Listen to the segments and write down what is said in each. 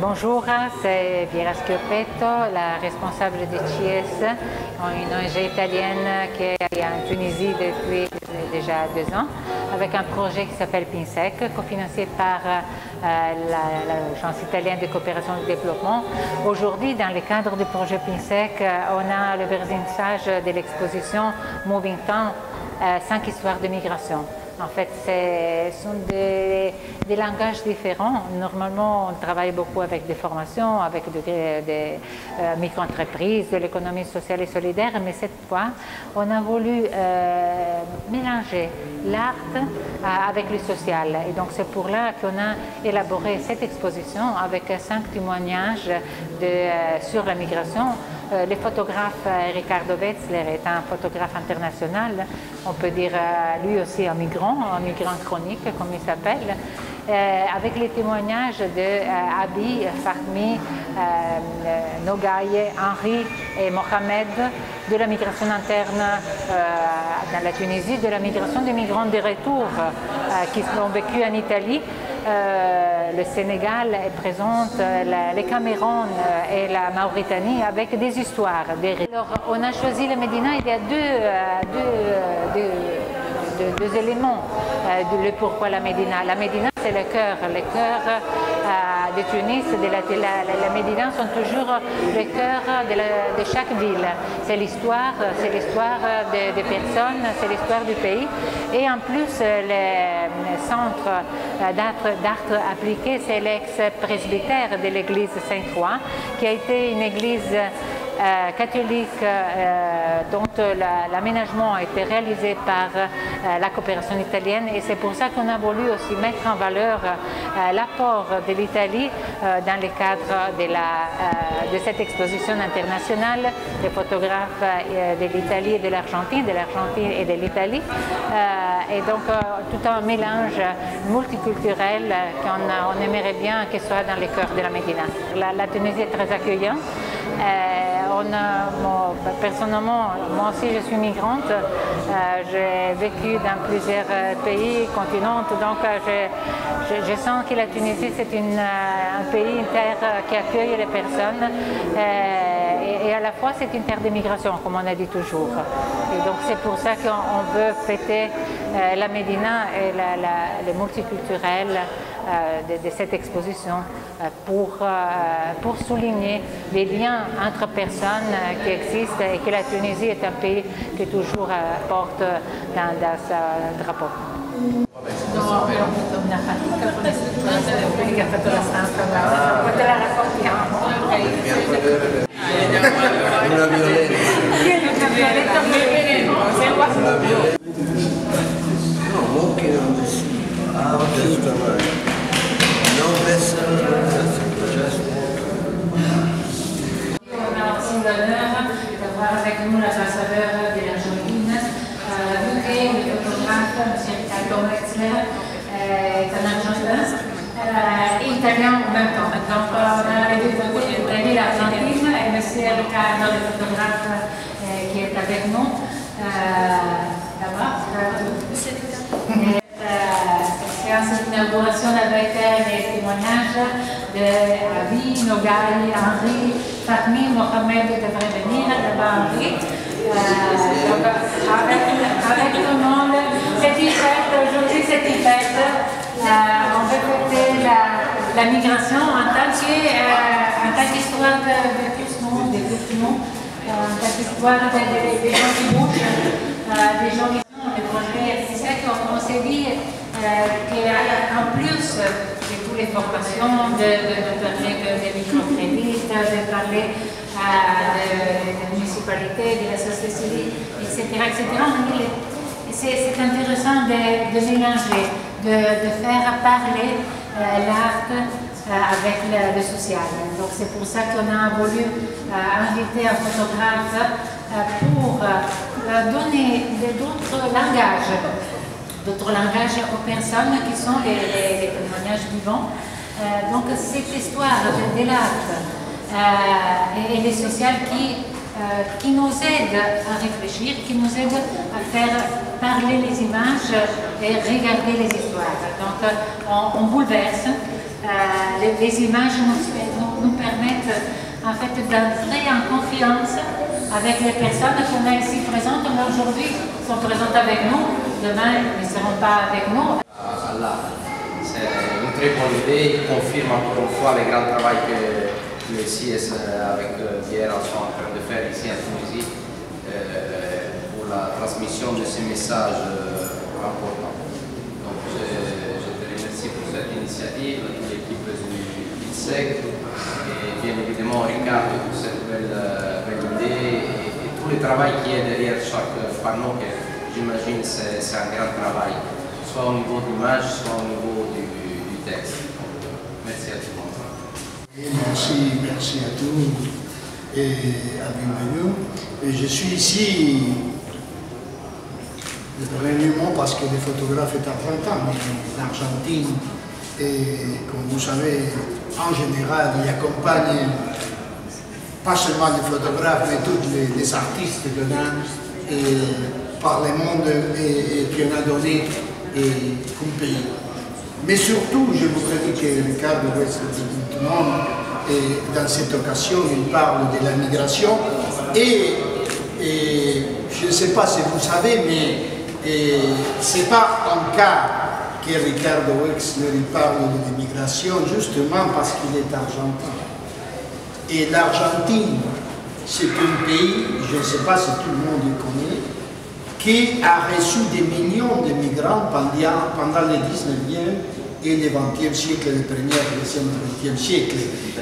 Bonjour, c'est Viera Schiopetto, la responsable de CIES, une ONG italienne qui est en Tunisie depuis déjà 2 ans, avec un projet qui s'appelle PINSEC, cofinancé par l'Agence italienne de coopération et de développement. Aujourd'hui, dans le cadre du projet PINSEC, on a le vernissage de l'exposition Moving Town, 5 histoires de migration. En fait, ce sont des langages différents. Normalement, on travaille beaucoup avec des formations, avec des micro-entreprises, de l'économie sociale et solidaire, mais cette fois, on a voulu mélanger l'art avec le social. Et donc, c'est pour là qu'on a élaboré cette exposition avec 5 témoignages sur la migration. Le photographe Riccardo Wetzler est un photographe international, on peut dire lui aussi un migrant chronique comme il s'appelle, avec les témoignages de Abi, Fahmi, Nogaye, Henri et Mohamed de la migration interne dans la Tunisie, de la migration des migrants de retour qui ont vécu en Italie. Le Sénégal présente, les Cameroun et la Mauritanie avec des histoires. Alors, on a choisi la Médina, il y a deux éléments de pourquoi la Médina. La Médina, c'est le cœur de Tunis, la Médina sont toujours le cœur de chaque ville. C'est l'histoire des personnes, c'est l'histoire du pays. Et en plus, le centre d'art appliqué, c'est l'ex-presbytère de l'église Sainte-Croix, qui a été une église catholique dont l'aménagement a été réalisé par la coopération italienne, et c'est pour ça qu'on a voulu aussi mettre en valeur l'apport de l'Italie dans le cadre de cette exposition internationale des photographes de l'Italie et de l'Argentine et de l'Italie, et donc tout un mélange multiculturel qu'on aimerait bien qu'il soit dans le cœur de la Médina. La Tunisie est très accueillante. Personnellement, moi aussi je suis migrante, j'ai vécu dans plusieurs pays, continents, donc je sens que la Tunisie c'est un pays, une terre qui accueille les personnes et à la fois c'est une terre d'immigration, comme on a dit toujours. Et donc c'est pour ça qu'on veut fêter la Médina et le multiculturel de cette exposition pour souligner les liens entre personnes qui existent et que la Tunisie est un pays qui toujours porte dans son drapeau. No, una fatica con quelli che ha fatto la stampa, poi te la raccontiamo. Una violenza. No, walking on the sea. Just no vessel, just d'honneur d'avoir avec nous l'ambassadeur de l'Argentine, vu que le photographe, M. Riccardo Wetzler, est un Argentin et italien en même temps. Donc on a les deux côtés, l'Argentine et M. Riccardo, le photographe qui est avec nous là-bas. C'est une inauguration avec les témoignages de Abi, Nogaye, Henri, Fahmi, Mohamed devrait venir, d'abord Henri. Donc avec tout le monde, c'est une fête aujourd'hui, c'est cette fête, on veut fêter la migration en tant qu'histoire de tout ce monde, en tant qu'histoire des gens qui bougent, des gens qui sont des projets. C'est ça qu'on s'est dit, qu'en plus de toutes les formations, de parler de microcrédits, de parler de municipalité, de la société civile, etc. C'est intéressant de mélanger, de faire parler l'art avec le social. Donc c'est pour ça qu'on a voulu inviter un photographe pour donner d'autres langages aux personnes qui sont les témoignages vivants. Donc cette histoire de l'art et les social qui nous aide à réfléchir, qui nous aide à faire parler les images et regarder les histoires. Donc on bouleverse, les images nous permettent en fait d'entrer en confiance avec les personnes qu'on a ici présentes, mais aujourd'hui sont présentes avec nous, demain ils ne seront pas avec nous. C'est une très bonne idée, il confirme encore une fois le grand travail que le CIS avec Pierre sont en train de faire ici en Tunisie pour la transmission de ces messages importants. Donc je te remercie pour cette initiative, toute l'équipe du INSEC et bien évidemment Ricardo pour cette belle idée et tout le travail qui est derrière chaque panneau que j'imagine c'est un grand travail, soit au niveau de l'image, soit au niveau du texte. Merci à tout le monde. Merci à tous et à bienvenue. Et je suis ici réellement parce que le photographe est argentin, mais l'Argentine, comme vous savez, en général, il accompagne pas seulement les photographes, mais tous les artistes qu'on a par le monde et qu'on a donné comme pays. Mais surtout, je voudrais dire que Ricardo West dans cette occasion, il parle de la migration et je ne sais pas si vous savez, mais ce n'est pas un cas que Ricardo Wexler parle de l'immigration justement parce qu'il est argentin. Et l'Argentine, c'est un pays, je ne sais pas si tout le monde le connaît, qui a reçu des millions de migrants pendant le 19e et le 20e siècle, le premier et le 20e siècle.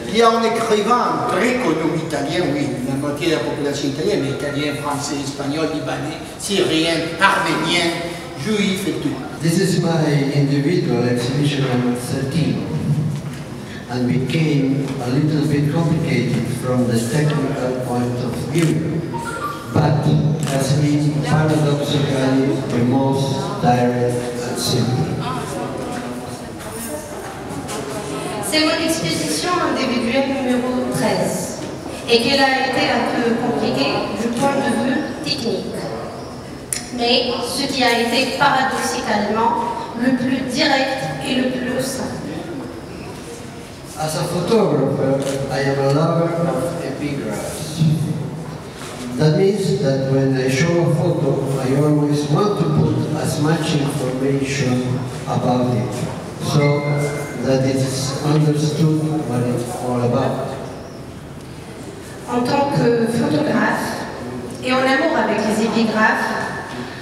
Il y a un écrivain très connu italien, oui, la moitié de la population italienne, mais italien, français, espagnol, libanais, syrien, arménien, juif et tout. This is my individual exhibition number 13 and became a little bit complicated from the technical point of view, but has been paradoxically the most direct and simple. C'est mon exposition individuelle numéro 13 et qu'elle a été un peu compliquée du point de vue technique. Mais ce qui a été paradoxalement le plus direct et le plus simple. As a photographer, I am a lover of epigraphs. That means that when I show a photo, I always want to put as much information about it, so that it is understood what it's all about. En tant que photographe et en amour avec les épigraphes,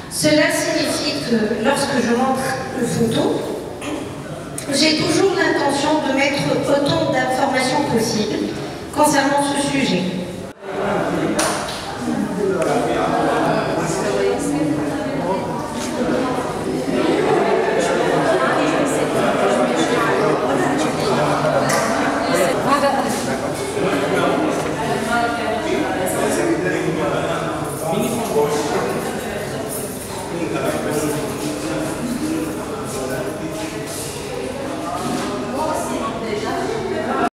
cela signifie que lorsque je montre une photo, j'ai toujours l'intention de mettre autant d'informations possibles concernant ce sujet.